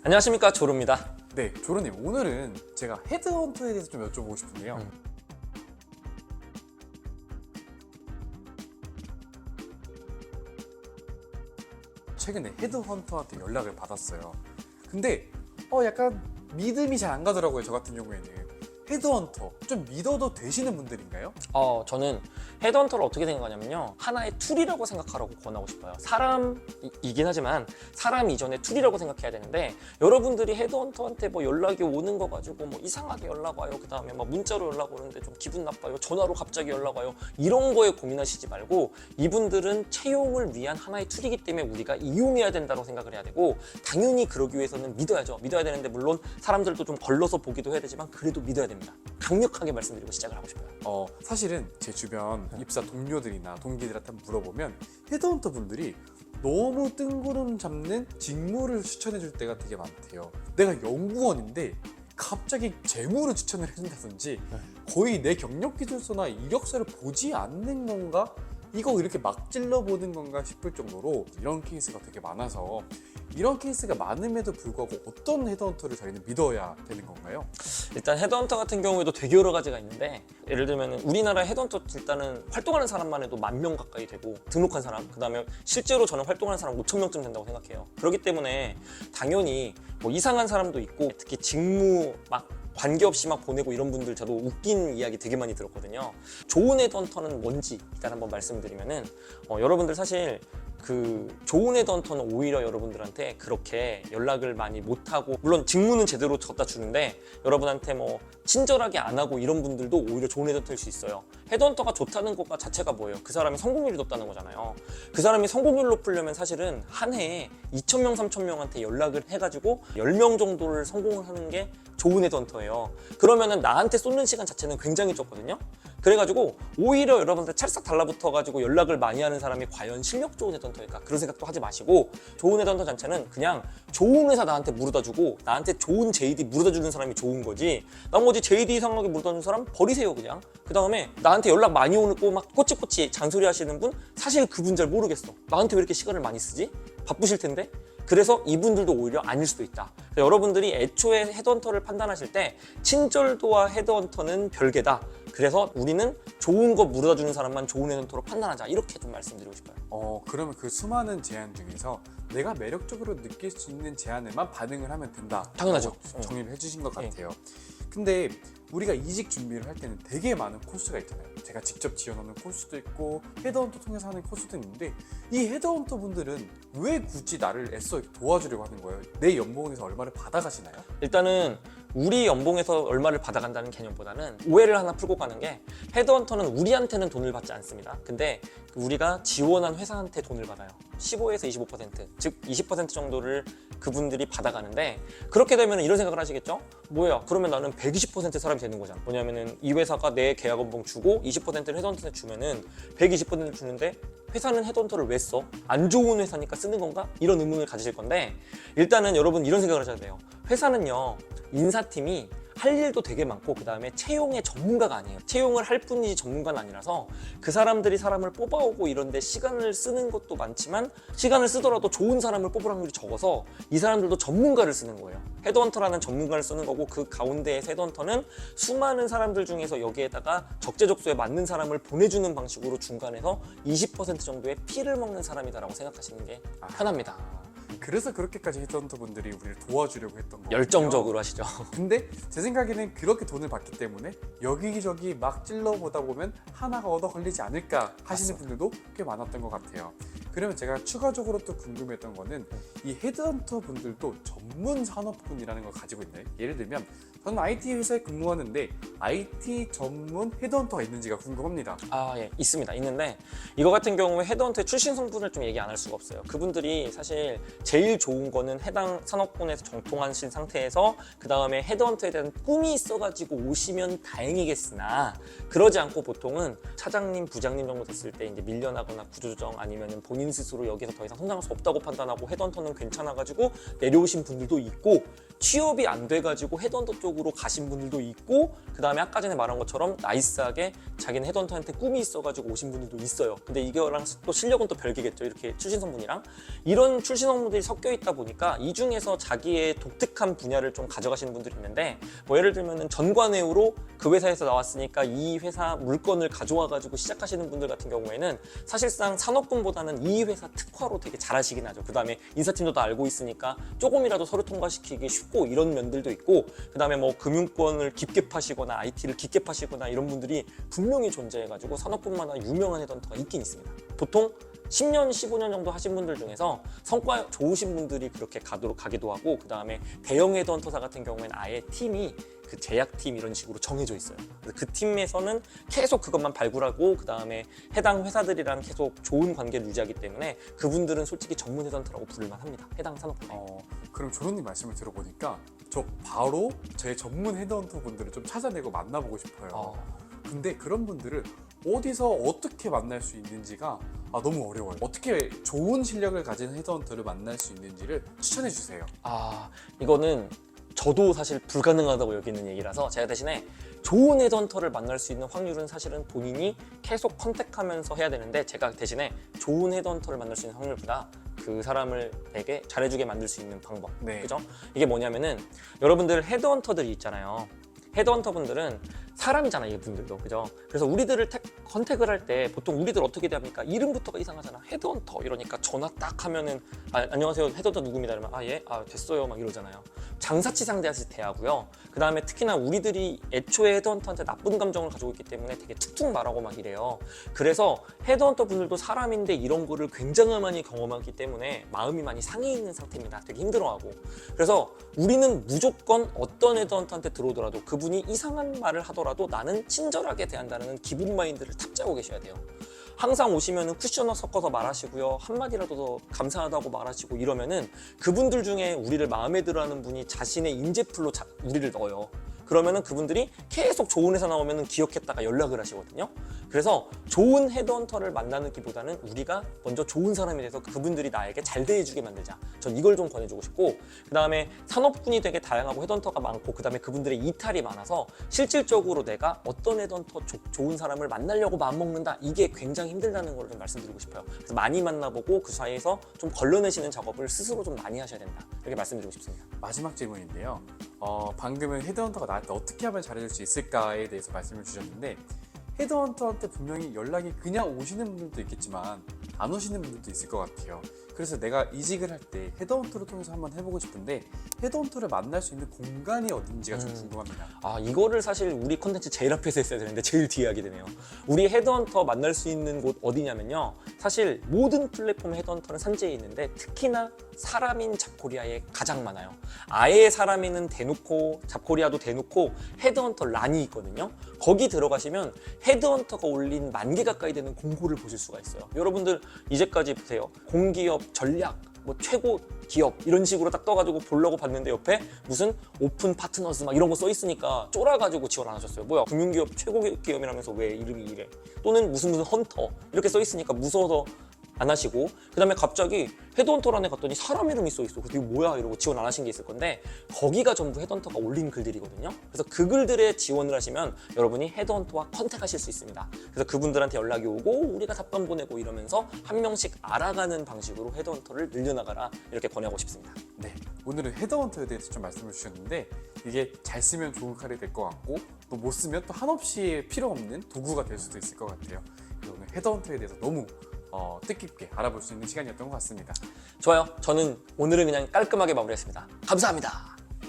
안녕하십니까, 조루입니다. 네, 조르님, 오늘은 제가 헤드헌터에 대해서 좀 여쭤보고 싶은데요. 최근에 헤드헌터한테 연락을 받았어요. 근데 약간 믿음이 잘 안 가더라고요. 저 같은 경우에는. 헤드헌터 좀 믿어도 되시는 분들인가요? 저는 헤드헌터를 어떻게 생각하냐면요, 하나의 툴이라고 생각하라고 권하고 싶어요. 사람이긴 하지만 사람 이전의 툴이라고 생각해야 되는데, 여러분들이 헤드헌터한테 뭐 연락이 오는 거 가지고 뭐 이상하게 연락 와요, 그 다음에 막 문자로 연락 오는데 좀 기분 나빠요, 전화로 갑자기 연락 와요, 이런 거에 고민하시지 말고, 이분들은 채용을 위한 하나의 툴이기 때문에 우리가 이용해야 된다고 생각을 해야 되고, 당연히 그러기 위해서는 믿어야죠. 믿어야 되는데, 물론 사람들도 좀 걸러서 보기도 해야 되지만 그래도 믿어야 됩니다. 강력하게 말씀드리고 시작을 하고 싶어요. 사실은 제 주변 입사 동료들이나 동기들한테 물어보면 헤드헌터 분들이 너무 뜬구름 잡는 직무를 추천해 줄 때가 되게 많대요. 내가 연구원인데 갑자기 재무를 추천을 해준다든지, 거의 내 경력 기술서나 이력서를 보지 않는 건가? 이거 이렇게 막 찔러보는 건가 싶을 정도로 이런 케이스가 되게 많아서, 이런 케이스가 많음에도 불구하고 어떤 헤드헌터를 저희는 믿어야 되는 건가요? 일단 헤드헌터 같은 경우에도 되게 여러 가지가 있는데, 예를 들면 우리나라 헤드헌터 일단은 활동하는 사람만 해도 10,000명 가까이 되고, 등록한 사람, 그 다음에 실제로 저는 활동하는 사람 5,000명쯤 된다고 생각해요. 그렇기 때문에 당연히 뭐 이상한 사람도 있고, 특히 직무 막 관계없이 막 보내고 이런 분들 저도 웃긴 이야기 되게 많이 들었거든요. 좋은 헤드헌터는 뭔지 일단 한번 말씀드리면은, 여러분들 사실 그 좋은 헤드헌터는 오히려 여러분들한테 그렇게 연락을 많이 못하고, 물론 직무는 제대로 갖다 주는데 여러분한테 뭐 친절하게 안 하고 이런 분들도 오히려 좋은 헤드헌터일 수 있어요. 헤드헌터가 좋다는 것 자체가 뭐예요? 그 사람이 성공률이 높다는 거잖아요. 그 사람이 성공률 높으려면 사실은 한 해에 2,000명, 3,000명한테 연락을 해가지고 10명 정도를 성공을 하는 게 좋은 헤드헌터예요. 그러면은 나한테 쏟는 시간 자체는 굉장히 적거든요. 그래가지고 오히려 여러분들 찰싹 달라붙어가지고 연락을 많이 하는 사람이 과연 실력 좋은 헤드헌터일까? 그런 생각도 하지 마시고, 좋은 헤드헌터 자체는 그냥 좋은 회사 나한테 물어다주고 나한테 좋은 JD 물어다주는 사람이 좋은 거지, 나머지 JD 이상하게 물어다주는 사람 버리세요 그냥. 그 다음에 나한테 연락 많이 오고 막 꼬치꼬치 잔소리 하시는 분, 사실 그분 잘 모르겠어. 나한테 왜 이렇게 시간을 많이 쓰지? 바쁘실 텐데? 그래서 이분들도 오히려 아닐 수도 있다. 여러분들이 애초에 헤드헌터를 판단하실 때 친절도와 헤드헌터는 별개다. 그래서 우리는 좋은 거 물어다주는 사람만 좋은 헤드헌터로 판단하자, 이렇게 좀 말씀드리고 싶어요. 그러면 그 수많은 제안 중에서 내가 매력적으로 느낄 수 있는 제안에만 반응을 하면 된다. 당연하죠. 정리를 해주신 것 같아요. 근데 우리가 이직 준비를 할 때는 되게 많은 코스가 있잖아요. 제가 직접 지원하는 코스도 있고 헤드헌터 통해서 하는 코스도 있는데, 이 헤드헌터 분들은 왜 굳이 나를 애써 도와주려고 하는 거예요? 내 연봉에서 얼마를 받아가시나요? 일단은 우리 연봉에서 얼마를 받아간다는 개념보다는 오해를 하나 풀고 가는 게, 헤드헌터는 우리한테는 돈을 받지 않습니다. 근데 우리가 지원한 회사한테 돈을 받아요. 15에서 25%, 즉 20% 정도를 그분들이 받아가는데, 그렇게 되면 이런 생각을 하시겠죠? 뭐야, 그러면 나는 120% 사람이 되는 거잖아. 뭐냐면은 이 회사가 내 계약 연봉 주고 20%를 헤드헌터한테 주면은 120%를 주는데 회사는 헤드헌터를 왜 써? 안 좋은 회사니까 쓰는 건가? 이런 의문을 가지실 건데, 일단은 여러분 이런 생각을 하셔야 돼요. 회사는요, 인사팀이 할 일도 되게 많고, 그 다음에 채용의 전문가가 아니에요. 채용을 할 뿐이지 전문가는 아니라서, 그 사람들이 사람을 뽑아오고 이런데 시간을 쓰는 것도 많지만, 시간을 쓰더라도 좋은 사람을 뽑을 확률이 적어서 이 사람들도 전문가를 쓰는 거예요. 헤드헌터라는 전문가를 쓰는 거고, 그 가운데의 헤드헌터는 수많은 사람들 중에서 여기에다가 적재적소에 맞는 사람을 보내주는 방식으로 중간에서 20% 정도의 피를 먹는 사람이다라고 생각하시는 게 편합니다. 그래서 그렇게까지 헤드헌터 분들이 우리를 도와주려고 했던 거예요. 열정적으로 하시죠. 근데 제 생각에는 그렇게 돈을 받기 때문에 여기저기 막 찔러보다 보면 하나가 얻어 걸리지 않을까 하시는 분들도 꽤 많았던 것 같아요. 그러면 제가 추가적으로 또 궁금했던 거는, 이 헤드헌터 분들도 전문 산업군이라는 걸 가지고 있나요? 예를 들면 저는 IT 회사에 근무하는데 IT 전문 헤드헌터가 있는지가 궁금합니다. 예, 있습니다. 있는데, 이거 같은 경우에 헤드헌터의 출신 성분을 좀 얘기 안 할 수가 없어요. 그분들이 사실 제일 좋은 거는 해당 산업군에서 정통하신 상태에서 그 다음에 헤드헌터에 대한 꿈이 있어가지고 오시면 다행이겠으나, 그러지 않고 보통은 차장님, 부장님 정도 됐을 때 이제 밀려나거나 구조조정, 아니면 본인 스스로 여기서 더 이상 성장할 수 없다고 판단하고 헤드헌터는 괜찮아가지고 내려오신 분들도 있고, 취업이 안 돼가지고 헤드헌터 쪽으로 가신 분들도 있고, 그 다음에 아까 전에 말한 것처럼 나이스하게 자기는 헤드헌터한테 꿈이 있어가지고 오신 분들도 있어요. 근데 이거랑 또 실력은 또 별개겠죠. 이렇게 출신성분이랑 이런 출신성분들이 섞여 있다 보니까 이 중에서 자기의 독특한 분야를 좀 가져가시는 분들이 있는데, 뭐 예를 들면은 전관예우로 그 회사에서 나왔으니까 이 회사 물건을 가져와가지고 시작하시는 분들 같은 경우에는 사실상 산업군보다는 이 회사 특화로 되게 잘하시긴 하죠. 그 다음에 인사팀도 다 알고 있으니까 조금이라도 서류 통과시키기 쉽고 이런 면들도 있고, 그 다음에 뭐 금융권을 깊게 파시거나 IT를 깊게 파시거나 이런 분들이 분명히 존재해가지고 산업군마다 유명한 헤드헌터가 있긴 있습니다. 보통 10년, 15년 정도 하신 분들 중에서 성과 좋으신 분들이 그렇게 가기도 하고, 그 다음에 대형 헤드헌터사 같은 경우에는 아예 팀이 그 제약팀 이런 식으로 정해져 있어요. 그래서 그 팀에서는 계속 그것만 발굴하고, 그 다음에 해당 회사들이랑 계속 좋은 관계를 유지하기 때문에 그분들은 솔직히 전문 헤드헌터라고 부를만 합니다. 해당 산업군에. 그럼 조론님 말씀을 들어보니까 저 바로 제 전문 헤드헌터 분들을 좀 찾아내고 만나보고 싶어요. 근데 그런 분들을 어디서 어떻게 만날 수 있는지가 너무 어려워요. 어떻게 좋은 실력을 가진 헤드헌터를 만날 수 있는지를 추천해 주세요. 이거는 저도 사실 불가능하다고 여기는 얘기라서 제가 대신에 좋은 헤드헌터를 만날 수 있는 확률은 사실은 본인이 계속 컨택하면서 해야 되는데, 제가 대신에 좋은 헤드헌터를 만날 수 있는 확률보다 그 사람을 되게 잘해주게 만들 수 있는 방법. 네. 그죠? 이게 뭐냐면은 여러분들 헤드헌터들이 있잖아요. 헤드헌터 분들은 사람이잖아요, 이분들도. 그죠? 그래서 우리들을 컨택을 할 때 보통 우리들 어떻게 대합니까? 이름부터가 이상하잖아. 헤드헌터 이러니까 전화 딱 하면은 안녕하세요, 헤드헌터 누구입니다. 이러면 예? 됐어요. 막 이러잖아요. 장사치 상대하듯이 대하고요. 그 다음에 특히나 우리들이 애초에 헤드헌터한테 나쁜 감정을 가지고 있기 때문에 되게 툭툭 말하고 막 이래요. 그래서 헤드헌터 분들도 사람인데 이런 거를 굉장히 많이 경험하기 때문에 마음이 많이 상해 있는 상태입니다. 되게 힘들어하고. 그래서 우리는 무조건 어떤 헤드헌터한테 들어오더라도 그분이 이상한 말을 하더라도 나는 친절하게 대한다는 기본 마인드를 탑재하고 계셔야 돼요. 항상 오시면은 쿠셔너 섞어서 말하시고요. 한마디라도 더 감사하다고 말하시고 이러면은 그분들 중에 우리를 마음에 들어하는 분이 자신의 인재풀로 우리를 넣어요. 그러면은 그분들이 계속 좋은 회사 나오면은 기억했다가 연락을 하시거든요. 그래서 좋은 헤드헌터를 만나는 기보다는 우리가 먼저 좋은 사람이 돼서 그분들이 나에게 잘 대해주게 만들자. 전 이걸 좀 권해주고 싶고, 그 다음에 산업군이 되게 다양하고 헤드헌터가 많고, 그 다음에 그분들의 이탈이 많아서 실질적으로 내가 어떤 헤드헌터 좋은 사람을 만나려고 마음먹는다, 이게 굉장히 힘들다는 걸 좀 말씀드리고 싶어요. 그래서 많이 만나보고 그 사이에서 좀 걸러내시는 작업을 스스로 좀 많이 하셔야 된다, 이렇게 말씀드리고 싶습니다. 마지막 질문인데요. 방금은 헤드헌터가 나한테 어떻게 하면 잘해줄 수 있을까에 대해서 말씀을 주셨는데, 헤드헌터한테 분명히 연락이 그냥 오시는 분들도 있겠지만 안 오시는 분들도 있을 것 같아요. 그래서 내가 이직을 할 때 헤드헌터를 통해서 한번 해보고 싶은데 헤드헌터를 만날 수 있는 공간이 어딘지가 좀 궁금합니다. 이거를 사실 우리 콘텐츠 제일 앞에서 했어야 되는데 제일 뒤에 하게 되네요. 우리 헤드헌터 만날 수 있는 곳 어디냐면요, 사실 모든 플랫폼의 헤드헌터는 산재해 있는데 특히나 사람인 잡코리아에 가장 많아요. 아예 사람인은 대놓고, 잡코리아도 대놓고 헤드헌터 란이 있거든요. 거기 들어가시면 헤드헌터가 올린 10,000개 가까이 되는 공고를 보실 수가 있어요. 여러분들 이제까지 보세요. 공기업 전략, 뭐 최고 기업 이런 식으로 딱 떠가지고 보려고 봤는데 옆에 무슨 오픈 파트너스 막 이런 거 써 있으니까 쫄아가지고 지원 안 하셨어요. 뭐야, 금융기업 최고 기업이라면서 왜 이름이 이래? 또는 무슨 헌터 이렇게 써 있으니까 무서워서 안 하시고, 그 다음에 갑자기 헤드헌터란에 갔더니 사람 이름이 써 있어. 그래서 이거 뭐야 이러고 지원 안 하신 게 있을 건데, 거기가 전부 헤드헌터가 올린 글들이거든요. 그래서 그 글들에 지원을 하시면 여러분이 헤드헌터와 컨택하실 수 있습니다. 그래서 그분들한테 연락이 오고 우리가 답변 보내고 이러면서 한 명씩 알아가는 방식으로 헤드헌터를 늘려나가라, 이렇게 권하고 싶습니다. 네, 오늘은 헤드헌터에 대해서 좀 말씀을 주셨는데, 이게 잘 쓰면 좋은 칼이 될 것 같고 또 못 쓰면 또 한없이 필요 없는 도구가 될 수도 있을 것 같아요. 그래서 오늘 헤드헌터에 대해서 너무 뜻깊게 알아볼 수 있는 시간이었던 것 같습니다. 좋아요. 저는 오늘은 그냥 깔끔하게 마무리했습니다. 감사합니다.